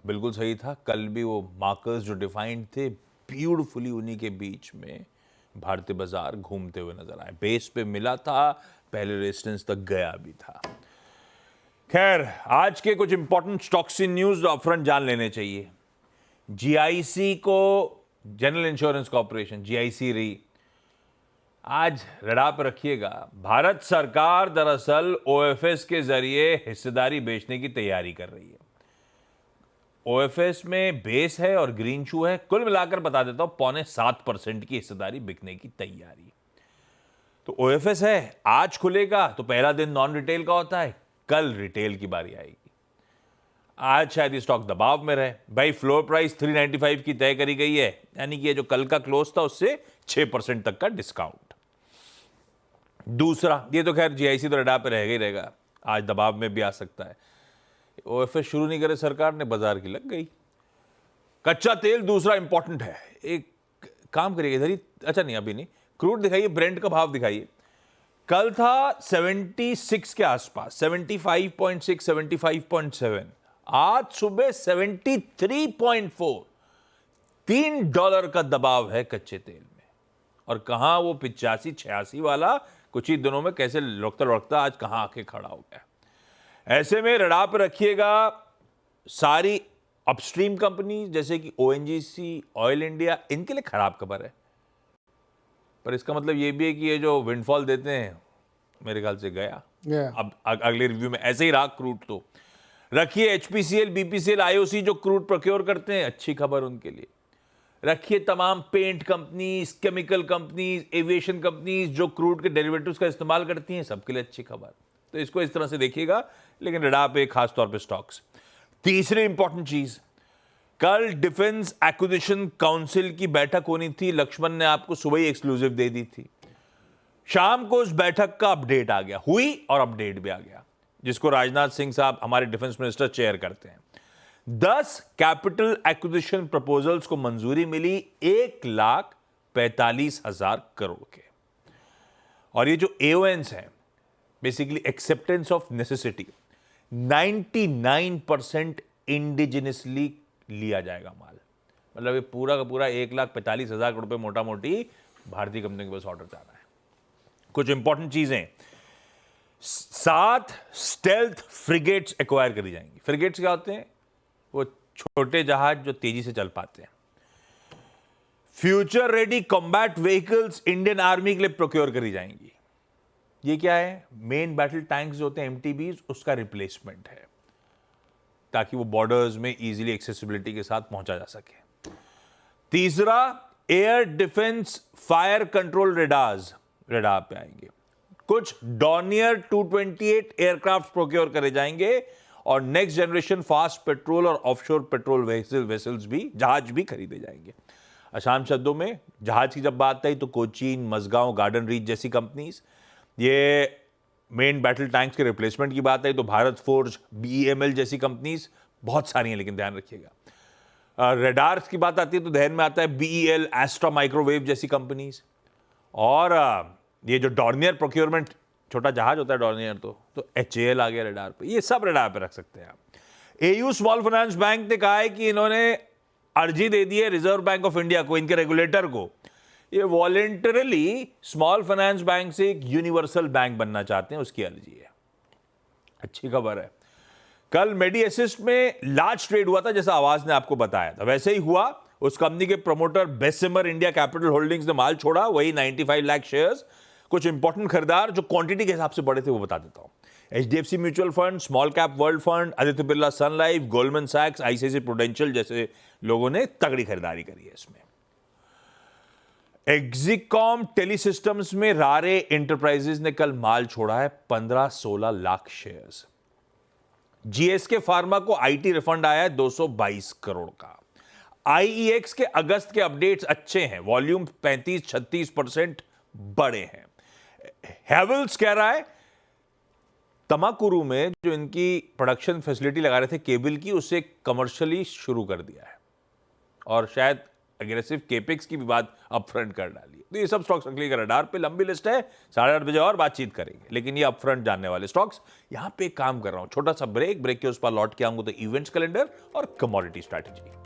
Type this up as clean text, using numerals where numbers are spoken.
बिल्कुल सही था। कल भी वो मार्कर्स जो डिफाइंड थे, ब्यूटीफुली उन्हीं के बीच में भारतीय बाजार घूमते हुए नजर आए। बेस पे मिला था, पहले रेजिस्टेंस तक गया भी था। खैर, आज के कुछ important stocks in news upfront जान लेने चाहिए। जीआईसी को, जनरल इंश्योरेंस कॉर्पोरेशन, जीआईसी री, आज रडार पर रखिएगा। भारत सरकार दरअसल ओएफएस के जरिए हिस्सेदारी बेचने की तैयारी कर रही है। ओएफएस में बेस है और ग्रीन शू है, कुल मिलाकर बता देता हूं 6.25% की हिस्सेदारी बिकने की तैयारी। तो ओएफएस है, आज खुलेगा तो पहला दिन नॉन रिटेल का होता है, कल रिटेल की बारी आएगी। आज शायद ये स्टॉक दबाव में रहे। भाई फ्लोर प्राइस 395 की तय करी गई है, यानी कि ये जो कल का क्लोज था उससे 6% तक का डिस्काउंट। दूसरा, ये तो खैर जीआईसी तो रडार पे रहेगा ही रहेगा, आज दबाव में भी आ सकता है। ओएफएस शुरू नहीं करे सरकार ने, बाजार की लग गई। कच्चा तेल दूसरा इंपॉर्टेंट है। एक काम करिएगा इधर ही, अच्छा नहीं अभी नहीं, क्रूड दिखाइए, ब्रेंट का भाव दिखाइए। कल था 76 के आसपास, 75.6, 75.7, आज सुबह 73.4। $3 का दबाव है कच्चे तेल में। और कहां वो 85-86 वाला कुछ ही दिनों में कैसे लुढ़कता लुढ़कता आज कहां आके खड़ा हो गया। ऐसे में रडार पर रखिएगा सारी अपस्ट्रीम कंपनी जैसे कि ओएनजीसी, ऑयल इंडिया, इनके लिए खराब खबर है। पर इसका मतलब ये भी है कि ये जो विंडफॉल देते हैं मेरे ख्याल से गया। अब अगले रिव्यू में ऐसे ही रहा क्रूड तो रखिए। एचपीसीएल, बीपीसीएल, आईओसी जो क्रूड प्रोक्योर करते हैं, अच्छी खबर उनके लिए। रखिए तमाम paint companies, chemical companies, aviation companies जो क्रूड के डेरिवेटिव्स का इस्तेमाल करती हैं, सबके लिए अच्छी खबर। तो इसको इस तरह से देखिएगा, लेकिन रडार पे खास तौर पे स्टॉक्स। तीसरी इंपॉर्टेंट चीज, कल डिफेंस एक्विजिशन काउंसिल की बैठक होनी थी। लक्ष्मण ने आपको सुबह ही एक्सक्लूसिव दे दी थी। शाम को उस बैठक का अपडेट आ गया, हुई और अपडेट भी आ गया, जिसको राजनाथ सिंह साहब हमारे डिफेंस मिनिस्टर चेयर करते हैं। 10 कैपिटल एक्विजिशन प्रपोजल्स को मंजूरी मिली 1,45,000 करोड़ के। और ये जो एओएन्स हैं, basically acceptance of necessity, 99% indigenously लिया जाएगा माल। मतलब ये पूरा का पूरा 1,45,000 करोड़ रुपए मोटा मोटी भारतीय कंपनी के पास ऑर्डर जाना है। कुछ इंपॉर्टेंट चीजें, 7 स्टेल्थ फ्रिगेट्स एक्वायर करी जाएंगी। फ्रिगेट्स क्या होते हैं? वो छोटे जहाज जो तेजी से चल पाते हैं। Future ready combat vehicles Indian army के लिए प्रोक्योर करी जाएंगी। ये क्या है? मेन बैटल टैंक्स जो होते हैं एमटीबीज, उसका रिप्लेसमेंट है, ताकि वो बॉर्डर्स में इजीली एक्सेसिबिलिटी के साथ पहुंचा जा सके। तीसरा, air defence fire control radars radar पे आएंगे। कुछ डॉर्नियर 228 एयरक्राफ्ट प्रोक्योर करे जाएंगे और नेक्स्ट जनरेशन फास्ट पेट्रोल और ऑफशोर पेट्रोल वेसल्स भी, जहाज भी खरीदे जाएंगे। आसान शब्दों में, जहाज की जब बात आई तो कोचीन, मजगांव, गार्डन रीच जैसी कंपनीज। ये मेन बैटल टैंक्स के रिप्लेसमेंट की बात आई तो भारत फोर्ज, बीईएमएल जैसी कंपनीज बहुत सारी हैं, लेकिन ध्यान रखिएगा। रेडार्स की बात आती है तो ध्यान में आता है बीईएल, एस्ट्रा माइक्रोवेव जैसी कंपनीज। और ये जो डॉर्नियर प्रोक्योरमेंट, छोटा जहाज होता है डॉर्नियर, तो एचएएल आ गया रेडार पे। ये सब रेडार पे रख सकते हैं आप। एयू स्मॉल फाइनेंस बैंक ने कहा है कि इन्होंने अर्जी दे दी है रिजर्व बैंक ऑफ इंडिया को, इनके रेगुलेटर को। ये वॉलेंटरली स्मॉल फाइनेंस बैंक से एक यूनिवर्सल बैंक बनना चाहते हैं, उसकी अर्जी है। अच्छी खबर है। कल मेडी असिस्ट में लार्ज ट्रेड हुआ था, जैसा आवाज ने आपको बताया था वैसे ही हुआ। उस कंपनी के promoter Bessemer India capital holdings ने माल छोड़ा, वही 95 लाख शेयर्स। कुछ इंपॉर्टेंट खरीदार जो क्वांटिटी के हिसाब से बड़े थे वो बता देता हूं। HDFC mutual fund, small cap world fund, Aditya Birla sun life, Goldman सैक्स, आईसीआईसीआई प्रूडेंशियल जैसे लोगों ने तगड़ी खरीदारी करी है इसमें। एक्जिकॉम टेलीसिस्टम्स में रारे एंटरप्राइजेस ने कल माल छोड़ा है 15-16 लाख शेयर्स। जीएसके फार्मा को आईटी रिफंड आया है 222 करोड़ का। आईईएक्स के अगस्त के अपडेट्स अच्छे हैं, वॉल्यूम 35-36% बड़े हैं। हैवेल्स कह रहा है तमाकुरू में जो इनकी प्रोडक्शन फैसिलिटी लगा रहे थे केबल की, उसे कमर्शियली शुरू कर दिया है और शायद एग्रेसिव केपेक्स की भी बात अपफ्रंट कर डाली है। तो ये सब स्टॉक्स अगले का रडार पे, लंबी लिस्ट है, 8:30 बजे और बातचीत करेंगे, लेकिन ये अपफ्रंट जानने वाले स्टॉक्स। यहां पे काम कर रहा हूं, छोटा सा ब्रेक के उस पर लौट के आऊंगा तो इवेंट्स कैलेंडर और कमोडिटी स्ट्रैटेजी।